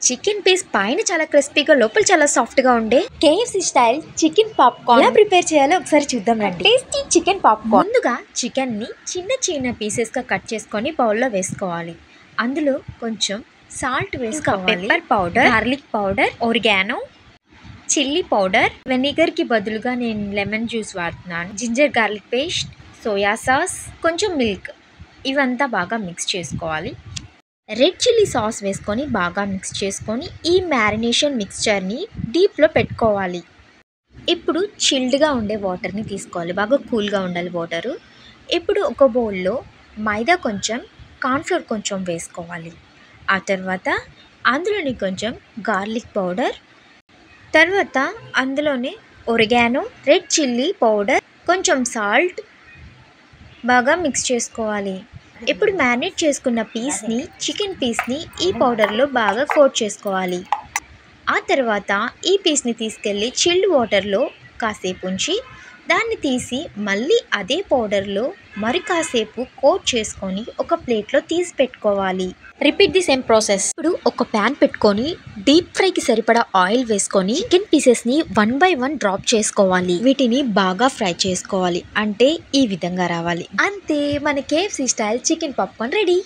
Chicken piece పైన చాలా క్రిస్పీగా లోపల చాలా సాఫ్ట్గా ఉండే కేఎఫ్సి స్టైల్ చికెన్ పాప్కార్న్ ఎలా ప్రిపేర్ చేయాలో ఒకసారి చూద్దాం రండి. Tasty chicken popcorn. ముందుగా చికెన్ని చిన్న చిన్న పీసెస్గా కట్ చేసుకొని బౌల్లో వేసుకోవాలి. అందులో కొంచెం సాల్ట్ వేసుకోవాలి, pepper powder, garlic powder, oregano, chilli powder, వెనిగర్కి బదులుగా నేను లెమన్ జ్యూస్ వాడుతున్నాను, ginger garlic paste, soya sauce, కొంచెం మిల్క్, ఇవంతా బాగా మిక్స్ చేసుకోవాలి. రెడ్ చిల్లీ సాస్ వేసుకొని బాగా మిక్స్ చేసుకొని ఈ మ్యారినేషన్ మిక్స్చర్ని డీప్లో పెట్టుకోవాలి. ఇప్పుడు చిల్డ్గా ఉండే వాటర్ని తీసుకోవాలి, బాగా కూల్గా ఉండాలి వాటరు. ఇప్పుడు ఒక బౌల్లో మైదా కొంచెం, కార్న్ఫ్లోర్ కొంచెం వేసుకోవాలి. ఆ తర్వాత అందులోని కొంచెం గార్లిక్ పౌడర్, తర్వాత అందులోనే ఒరిగానో, రెడ్ చిల్లీ పౌడర్, కొంచెం సాల్ట్ బాగా మిక్స్ చేసుకోవాలి. ఇప్పుడు మ్యారినేట్ చేసుకున్న చికెన్ పీస్ని ఈ పౌడర్లో బాగా కోట్ చేసుకోవాలి. ఆ తర్వాత ఈ పీస్ని తీసుకెళ్ళి చిల్డ్ వాటర్లో కాసేపు ఉంచి దాన్ని తీసి మళ్ళీ అదే పౌడర్లో మరి కాసేపు కోట్ చేసుకొని ఒక ప్లేట్లో తీసి పెట్టుకోవాలి. Repeat the same process. ఇప్పుడు ఒక ప్యాన్ పెట్టుకొని డీప్ ఫ్రైకి సరిపడా ఆయిల్ వేసుకొని చికెన్ పీసెస్ని 1 by 1 డ్రాప్ చేసుకోవాలి. వీటిని బాగా ఫ్రై చేసుకోవాలి, అంటే ఈ విధంగా రావాలి. అంతే, మన KFC style chicken popcorn ready.